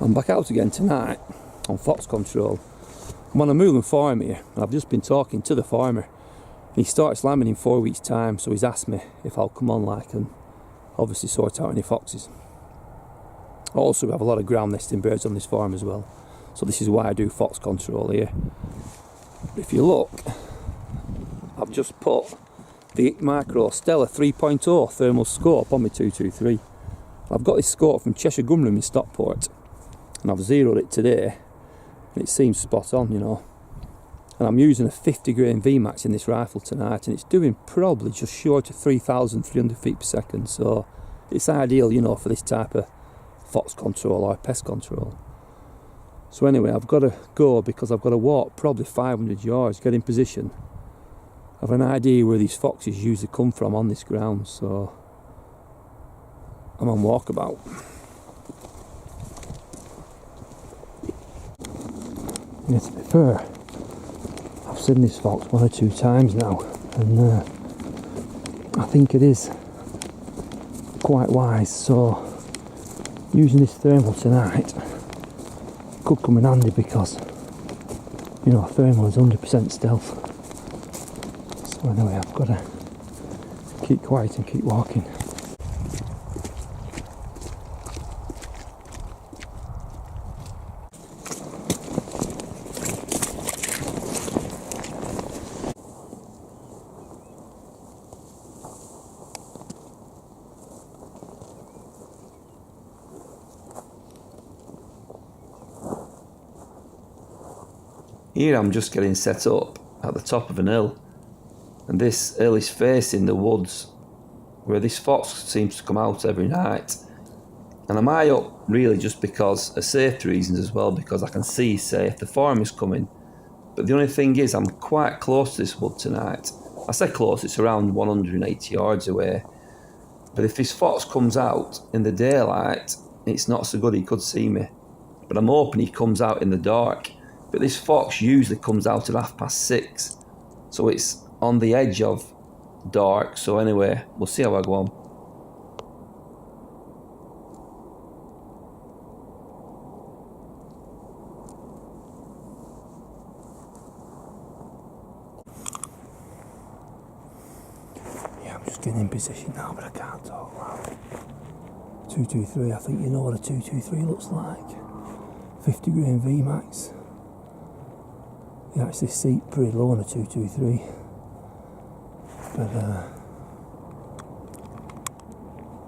I'm back out again tonight on fox control. I'm on a Moorland farm here, and I've just been talking to the farmer. He starts lambing in 4 weeks' time, so he's asked me if I'll come on and obviously sort out any foxes. Also, we have a lot of ground nesting birds on this farm as well, so this is why I do fox control here. If you look, I've just put the Hikmicro Stella 3.0 thermal scope on my 223. I've got this scope from Cheshire Gunroom in Stockport, and I've zeroed it today, and it seems spot on, you know. And I'm using a 50 Grain Vmax in this rifle tonight, and it's doing probably just short of 3,300 feet per second, so it's ideal, you know, for this type of fox control or pest control. So anyway, I've got to go because I've got to walk probably 500 yards, get in position. I've an idea where these foxes usually come from on this ground, so I'm on walkabout. Yeah, to be fair, I've seen this fox 1 or 2 times now, and I think it is quite wise, so using this thermal tonight could come in handy because, you know, thermal is 100% stealth. So anyway, I've got to keep quiet and keep walking. Here I'm just getting set up at the top of an hill, and this hill is facing the woods where this fox seems to come out every night. And I'm high up really just because of safety reasons as well, because I can see safe, the farm is coming. But the only thing is I'm quite close to this wood tonight. I say close, it's around 180 yards away. But if this fox comes out in the daylight, it's not so good, he could see me. But I'm hoping he comes out in the dark. But this fox usually comes out at 6:30, so it's on the edge of dark. So anyway, we'll see how I go on. Yeah, I'm just getting in position now, but I can't talk loud. 223, I think you know what a 223 looks like. 50 Grain Vmax. You actually see it pretty low on a 223, but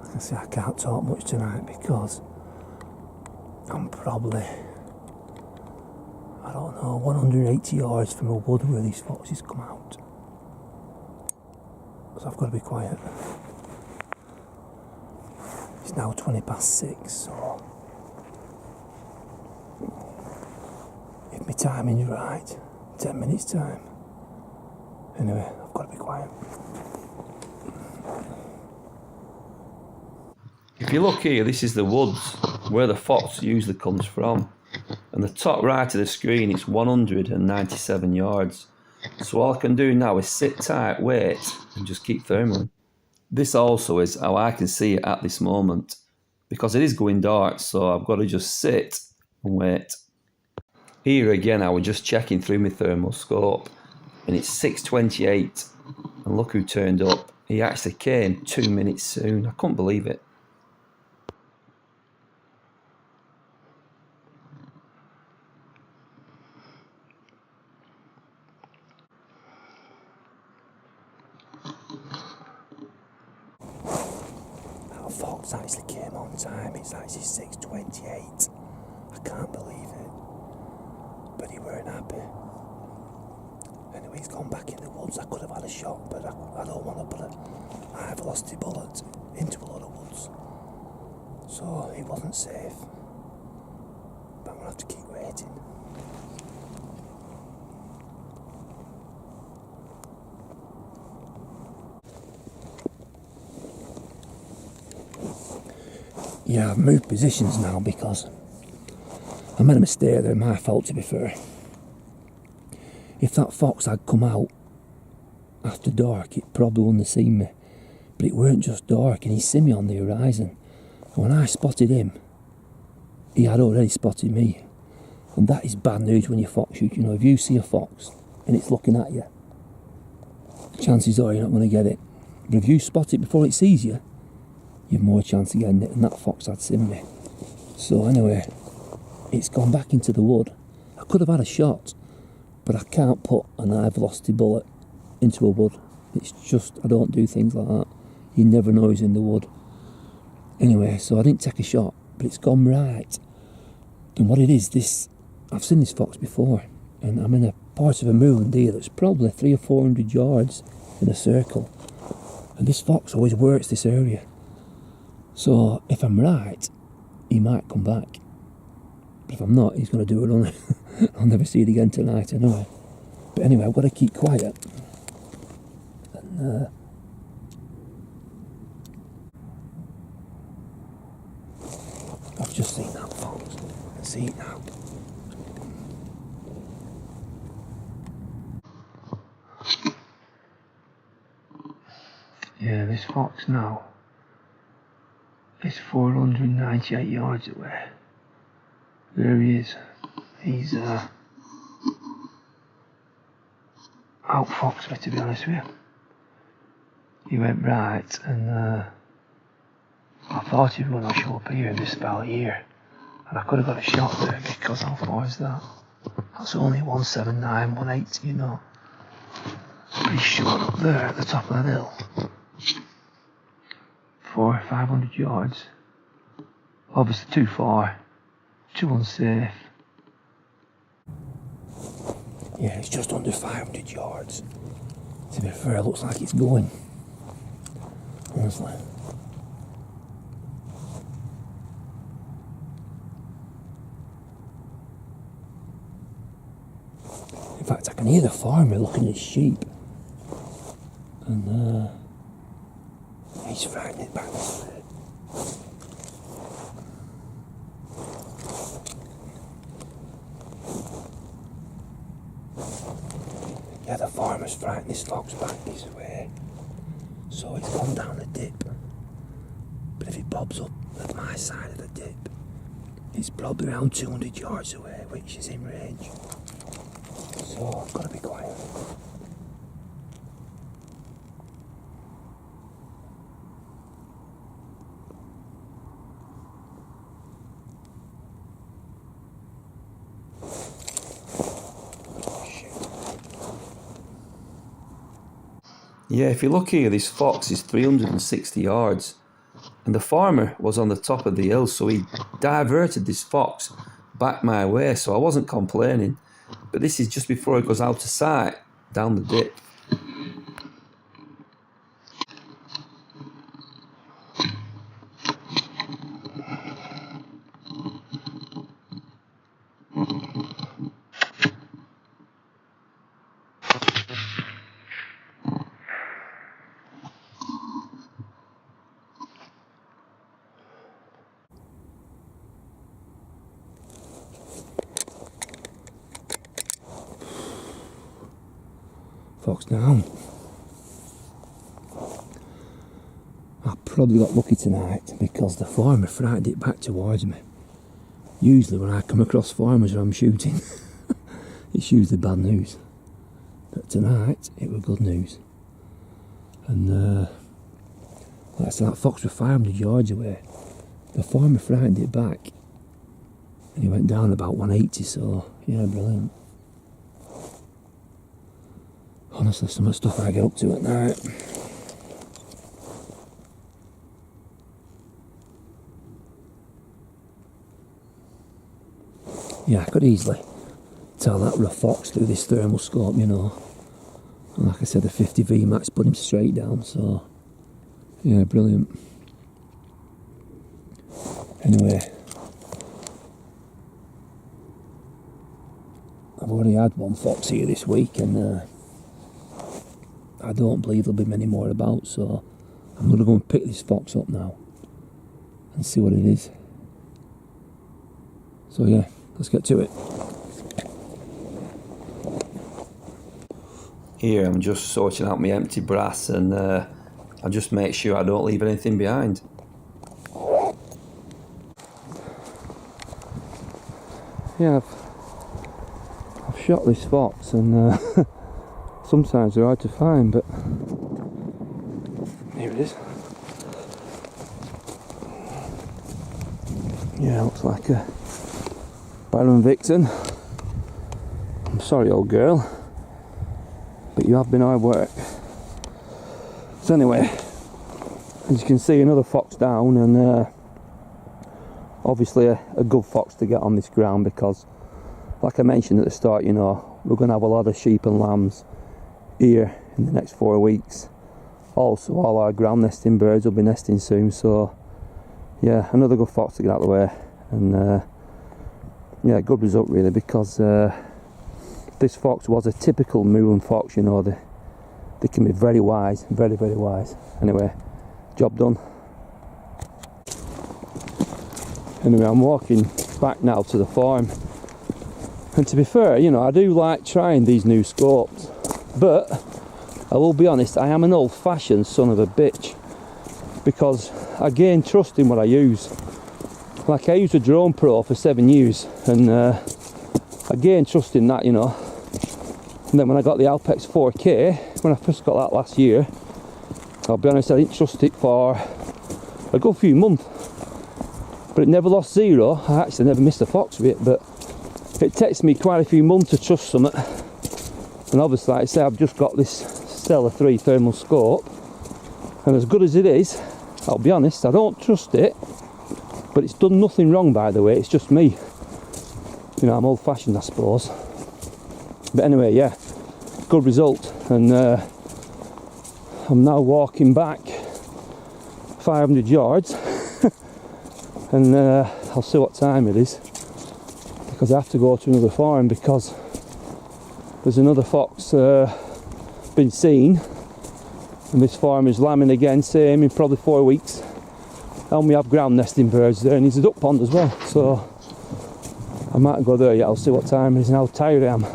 like I say, I can't talk much tonight because I'm probably, I don't know, 180 yards from a wood where these foxes come out, so I've got to be quiet. It's now 6:20, so if my timing's right, 10 minutes time. Anyway, I've got to be quiet. If you look here, this is the woods where the fox usually comes from. And the top right of the screen, it's 197 yards. So all I can do now is sit tight, wait, and just keep thermaling. This also is how I can see it at this moment, because it is going dark, so I've got to just sit and wait. Here again, I was just checking through my thermal scope, and it's 6:28, and look who turned up. He actually came 2 minutes soon. I couldn't believe it. That fox actually came on time. It's actually 6:28. I can't believe it. But he weren't happy. Anyway, he's gone back in the woods. I could have had a shot, but I don't want to put a high velocity bullet into a lot of woods. So he wasn't safe. But I'm going to have to keep waiting. Yeah, I've moved positions now because I made a mistake there, my fault to be fair. If that fox had come out after dark, it probably wouldn't have seen me. But it weren't just dark, and he seen me on the horizon. And when I spotted him, he had already spotted me. And that is bad news when you fox shoot. You know, if you see a fox and it's looking at you, chances are you're not going to get it. But if you spot it before it sees you, you've more chance of getting it. And that fox had seen me. So anyway, it's gone back into the wood. I could have had a shot, but I can't put an high velocity bullet into a wood. It's just, I don't do things like that. You never know who's in the wood. Anyway, so I didn't take a shot, but it's gone right. And what it is, this, I've seen this fox before, and I'm in a part of a moorland here that's probably 300 or 400 yards in a circle. And this fox always works this area. So if I'm right, he might come back. But if I'm not, he's going to do it on it. I'll never see it again tonight anyway. But anyway, I've got to keep quiet. And I've just seen that fox. I see it now. Yeah, this fox now is 498 yards away. There he is. He's outfoxed me, to be honest with you. He went right, and I thought he was going to show up here in this valley here, and I could have got a shot there, because how far is that? That's only 179, 180, you know. But he's shot up there at the top of that hill. 400 or 500 yards. Obviously too far, too unsafe. Yeah, it's just under 500 yards. To be fair, it looks like it's going. Honestly. In fact, I can hear the farmer looking at his sheep. And he's frightening it back this way. Yeah, the farmer's frightening his fox back this way. So he's gone down the dip. But if he bobs up at my side of the dip, it's probably around 200 yards away, which is in range. So I've got to be quiet. Yeah, if you look here, this fox is 360 yards, and the farmer was on the top of the hill, so he diverted this fox back my way, so I wasn't complaining. But this is just before it goes out of sight, down the dip. Fox down. I probably got lucky tonight because the farmer frightened it back towards me. Usually when I come across farmers when I'm shooting, it's usually bad news. But tonight it was good news. And like I said, that fox was 500 yards away. The farmer frightened it back and he went down about 180, so yeah, brilliant. Honestly, some of the stuff I get up to at night. Yeah, I could easily tell that were a fox through this thermal scope, you know. And like I said, the 50 Vmax put him straight down, so yeah, brilliant. Anyway, I've already had one fox here this week, and I don't believe there'll be many more about, so I'm going to go and pick this fox up now and see what it is. So yeah, let's get to it. Here I'm just sorting out my empty brass, and I just make sure I don't leave anything behind. Yeah, I've shot this fox, and sometimes they're hard to find, but here it is. Yeah, looks like a barren vixen. I'm sorry, old girl, but you have been hard work. So anyway, as you can see, another fox down, and obviously a good fox to get on this ground, because like I mentioned at the start, you know, we're going to have a lot of sheep and lambs here in the next 4 weeks. Also, all our ground nesting birds will be nesting soon, so yeah, another good fox to get out of the way. And yeah, good result really, because this fox was a typical Moorland fox, you know. They can be very wise, very wise. Anyway, job done. Anyway, I'm walking back now to the farm, and to be fair, you know, I do like trying these new scopes, but I will be honest, I am an old-fashioned son of a bitch, because I gain trust in what I use. Like, I used a Drone Pro for 7 years, and I gained trust in that, you know. And then when I got the Alpex 4K, when I first got that last year, I'll be honest, I didn't trust it for a good few months. But it never lost zero. I actually never missed a fox with it, but it takes me quite a few months to trust something. And obviously, like I say, I've just got this Stella 3 thermal scope, and as good as it is, I'll be honest, I don't trust it, but it's done nothing wrong, by the way. It's just me, you know, I'm old-fashioned, I suppose. But anyway, yeah, good result. And I'm now walking back 500 yards and I'll see what time it is, because I have to go to another farm, because there's another fox been seen, and this farm is lambing again, same in probably 4 weeks. And we have ground nesting birds there, and there's a duck pond as well, so I might go there yet. I'll see what time it is and how tired I am.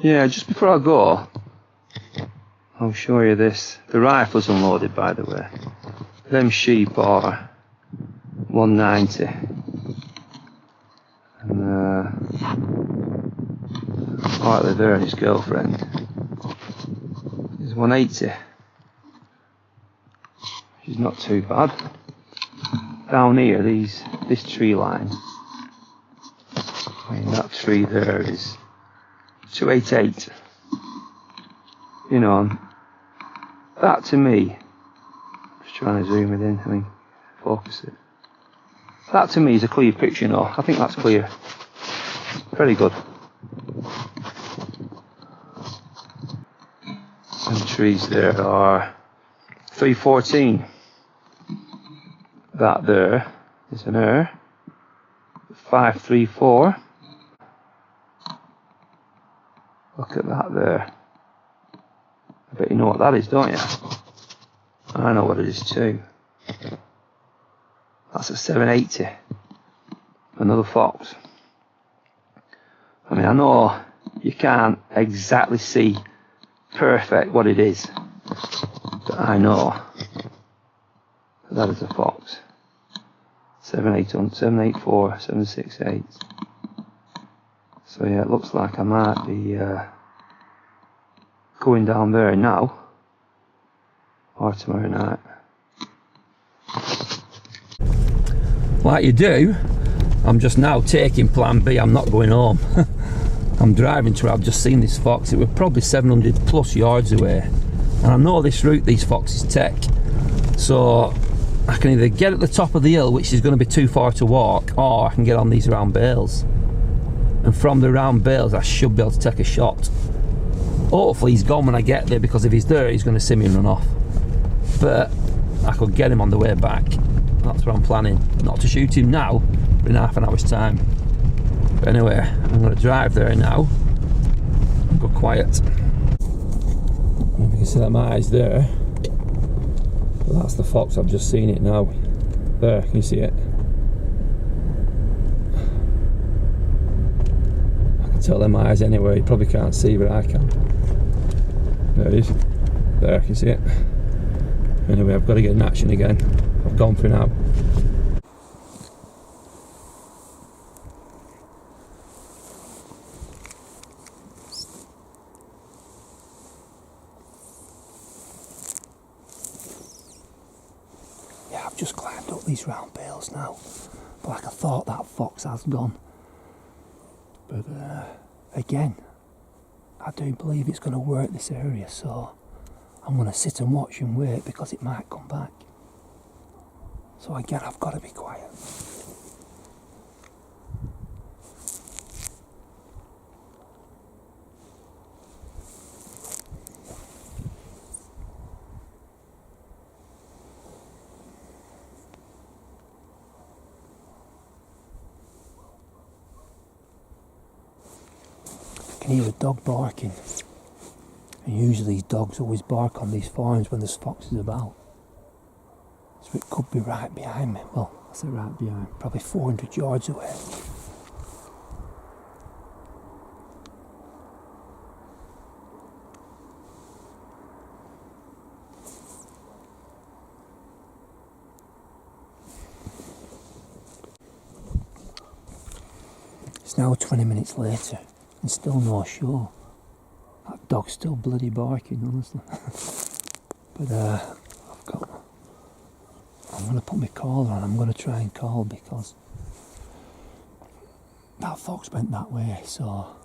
Yeah, just before I go, I'll show you this. The rifle's unloaded, by the way. Them sheep are 190, and partly there and his girlfriend is 180. Which is not too bad. Down here, this tree line, I mean, that tree there is 288. You know, and that to me, just trying to zoom it in, I mean, focus it. That to me is a clear picture, you know. I think that's clear. Very good. And the trees there are 314. That there is an error. 534. Look at that there. I bet you know what that is, don't you? I know what it is too. That's a 780. Another fox. I mean, I know you can't exactly see perfect what it is, but I know that is a fox. 784, 768. So yeah, it looks like I might be going down there now, or tomorrow night. Like you do, I'm just now taking plan B. I'm not going home. I'm driving to where I've just seen this fox. It was probably 700 plus yards away, and I know this route these foxes take, so I can either get at the top of the hill, which is going to be too far to walk, or I can get on these round bales, and from the round bales I should be able to take a shot. Hopefully he's gone when I get there, because if he's there he's going to see me and run off, but I could get him on the way back. That's what I'm planning. Not to shoot him now, but in half an hour's time. But anyway, I'm going to drive there now and go quiet. If you can see that my eyes there, well, that's the fox. I've just seen it now. There, can you see it? I can tell them eyes anyway. You probably can't see, but I can. There it is. There, can you see it? Anyway, I've got to get in action again. I've gone for now. just climbed up these round bales now. But like I thought, that fox has gone. But again, I do believe it's going to work this area, so I'm going to sit and watch and wait because it might come back. So again, I've got to be quiet. I can hear a dog barking. And usually these dogs always bark on these farms when there's foxes about. So it could be right behind me. Well, I say right behind, probably 400 yards away. It's now 20 minutes later and still no show. That dog's still bloody barking, honestly. But I'm going to put my caller on. I'm going to try and call because that fox went that way, so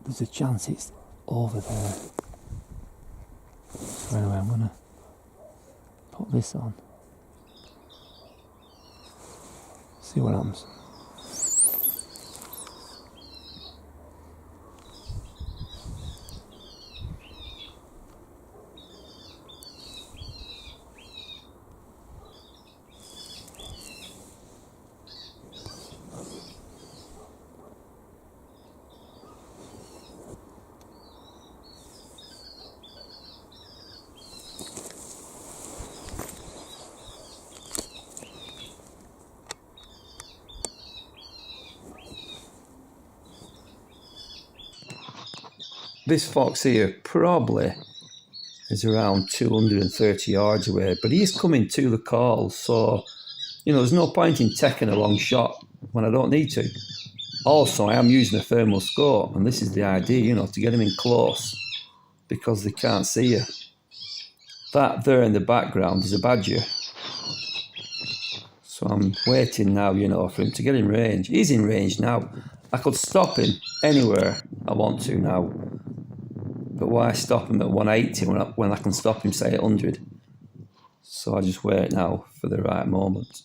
there's a chance it's over there. So anyway, I'm going to put this on. See what happens. This fox here probably is around 230 yards away, but he's coming to the call, so you know there's no point in taking a long shot when I don't need to. Also, I am using a thermal scope, and this is the idea, you know, to get him in close because they can't see you. That there in the background is a badger. So I'm waiting now, you know, for him to get in range. He's in range now. I could stop him anywhere I want to now. But why stop him at 180 when I can stop him, say, at 100? So I just wait now for the right moment.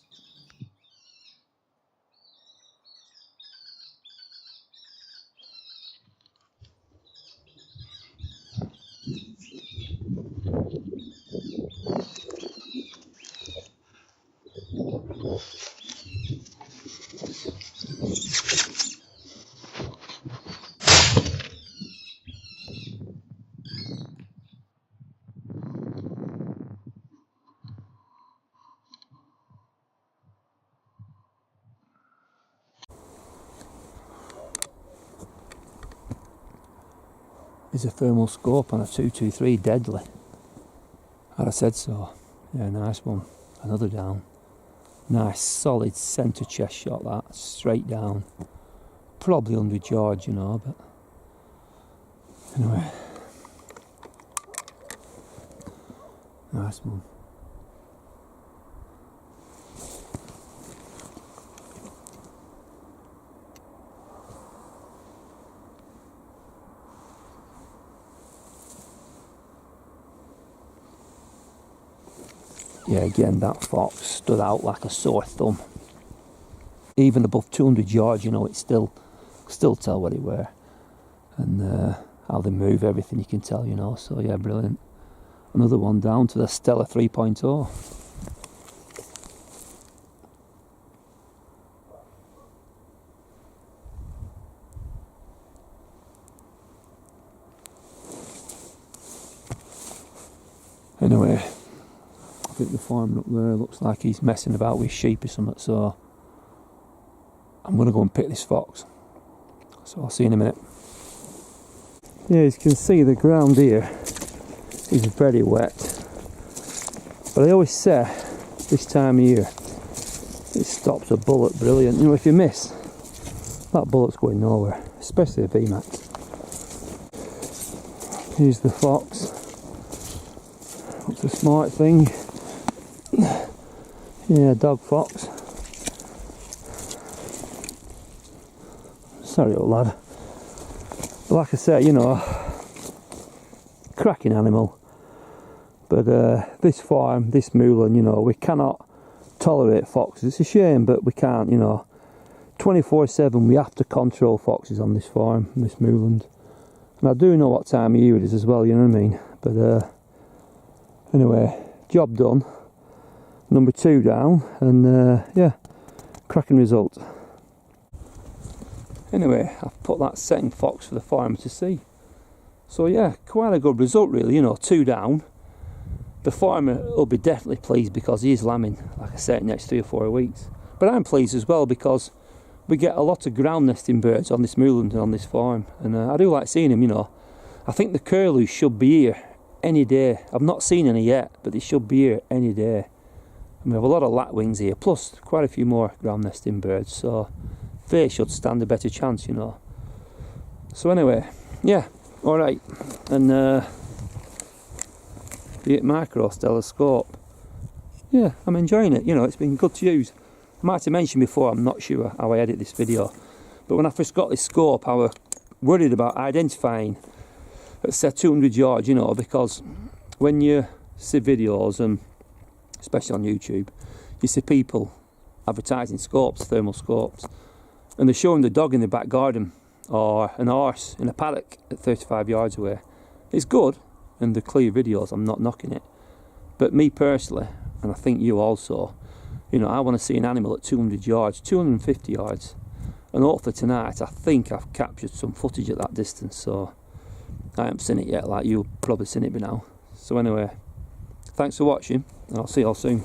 There's a thermal scope on a 223 deadly. Had I said so. Yeah, nice one. Another down. Nice solid centre chest shot that. Straight down. Probably 100 yards, you know, but anyway. Nice one. Yeah, again, that fox stood out like a sore thumb. Even above 200 yards, you know, it's still tell what he were. And how they move, everything you can tell, you know. So, yeah, brilliant. Another one down to the Stella 3.0. Anyway, I think the foreman up there looks like he's messing about with sheep or something, so I'm going to go and pick this fox. So I'll see you in a minute. Yeah, as you can see, the ground here is very wet. But I always say, this time of year, it stops a bullet brilliant. You know, if you miss, that bullet's going nowhere, especially a Vmax. Here's the fox. It's a smart thing. Yeah, dog fox. Sorry old lad. Like I say, you know, cracking animal. But this farm, this moorland, you know, we cannot tolerate foxes. It's a shame, but we can't, you know. 24/7 we have to control foxes on this farm, this moorland. And I do know what time of year it is as well, you know what I mean? But anyway, job done. Number 2 down, and yeah, cracking result. Anyway, I've put that setting fox for the farmer to see. So yeah, quite a good result really, you know, 2 down. The farmer will be definitely pleased because he is lambing, like I said, next 3 or 4 weeks. But I'm pleased as well because we get a lot of ground nesting birds on this moorland and on this farm. And I do like seeing them, you know. I think the curlews should be here any day. I've not seen any yet, but they should be here any day. And we have a lot of lapwings here, plus quite a few more ground nesting birds. So they should stand a better chance, you know. So anyway, yeah, alright. And the Hikmicro Stella scope. Yeah, I'm enjoying it, you know, it's been good to use. I might have mentioned before, I'm not sure how I edit this video, but when I first got this scope I was worried about identifying at say 200 yards, you know, because when you see videos, and especially on YouTube, you see people advertising scopes, thermal scopes, and they're showing the dog in the back garden or an horse in a paddock at 35 yards away. It's good, and the clear videos, I'm not knocking it, but me personally, and I think you also, you know, I want to see an animal at 200 yards, 250 yards, and hopefully tonight I think I've captured some footage at that distance. So I haven't seen it yet, like you've probably seen it by now. So anyway, thanks for watching, and I'll see you all soon.